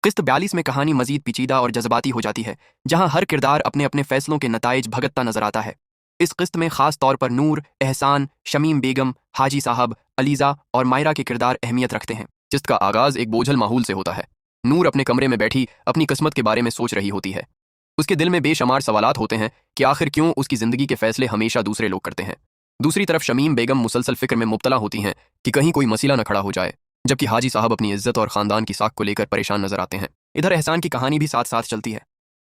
किस्त 42 में कहानी मजीद पेचीदा और जज्बाती हो जाती है, जहां हर किरदार अपने अपने फैसलों के नताइज भगतता नजर आता है। इस किस्त में खास तौर पर नूर, एहसान, शमीम बेगम, हाजी साहब, अलीजा और मायरा के किरदार अहमियत रखते हैं। किस्त का आगाज एक बोझल माहौल से होता है। नूर अपने कमरे में बैठी अपनी किस्मत के बारे में सोच रही होती है। उसके दिल में बेशुमार सवालात होते हैं कि आखिर क्यों उसकी जिंदगी के फैसले हमेशा दूसरे लोग करते हैं। दूसरी तरफ शमीम बेगम मुसलसल फिक्र में मुब्तला होती हैं कि कहीं कोई मसला न खड़ा हो जाए, जबकि हाजी साहब अपनी इज्जत और खानदान की साख को लेकर परेशान नजर आते हैं। इधर एहसान की कहानी भी साथ साथ चलती है।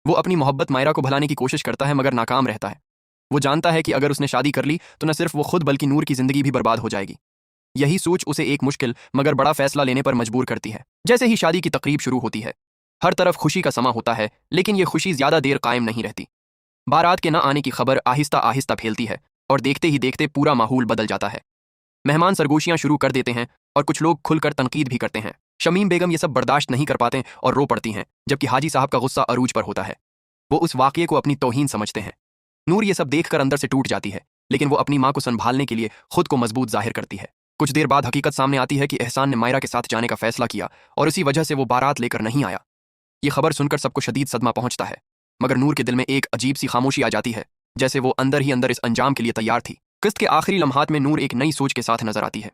वो अपनी मोहब्बत मायरा को भुलाने की कोशिश करता है मगर नाकाम रहता है। वो जानता है कि अगर उसने शादी कर ली तो न सिर्फ वो खुद बल्कि नूर की जिंदगी भी बर्बाद हो जाएगी। यही सोच उसे एक मुश्किल मगर बड़ा फैसला लेने पर मजबूर करती है। जैसे ही शादी की तकरीब शुरू होती है, हर तरफ खुशी का समा होता है, लेकिन ये खुशी ज्यादा देर कायम नहीं रहती। बारात के न आने की खबर आहिस्ता आहिस्ता फैलती है और देखते ही देखते पूरा माहौल बदल जाता है। मेहमान सरगोशियां शुरू कर देते हैं और कुछ लोग खुलकर तनकीद भी करते हैं। शमीम बेगम ये सब बर्दाश्त नहीं कर पाते और रो पड़ती हैं, जबकि हाजी साहब का गुस्सा अरूज पर होता है। वो उस वाक़ये को अपनी तौहीन समझते हैं। नूर ये सब देखकर अंदर से टूट जाती है, लेकिन वो अपनी माँ को संभालने के लिए खुद को मजबूत जाहिर करती है। कुछ देर बाद हकीकत सामने आती है कि एहसान ने मायरा के साथ जाने का फैसला किया और उसी वजह से वो बारात लेकर नहीं आया। ये खबर सुनकर सबको शदीद सदमा पहुंचता है, मगर नूर के दिल में एक अजीब सी खामोशी आ जाती है, जैसे वो अंदर ही अंदर इस अंजाम के लिए तैयार थी। किस्त के आखिरी लम्हात में नूर एक नई सोच के साथ नजर आती है।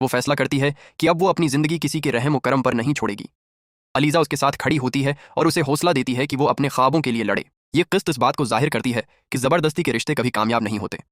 वो फैसला करती है कि अब वो अपनी जिंदगी किसी के रहम व करम पर नहीं छोड़ेगी। अलीजा उसके साथ खड़ी होती है और उसे हौसला देती है कि वो अपने ख्वाबों के लिए लड़े। ये किस्त इस बात को जाहिर करती है कि जबरदस्ती के रिश्ते कभी कामयाब नहीं होते।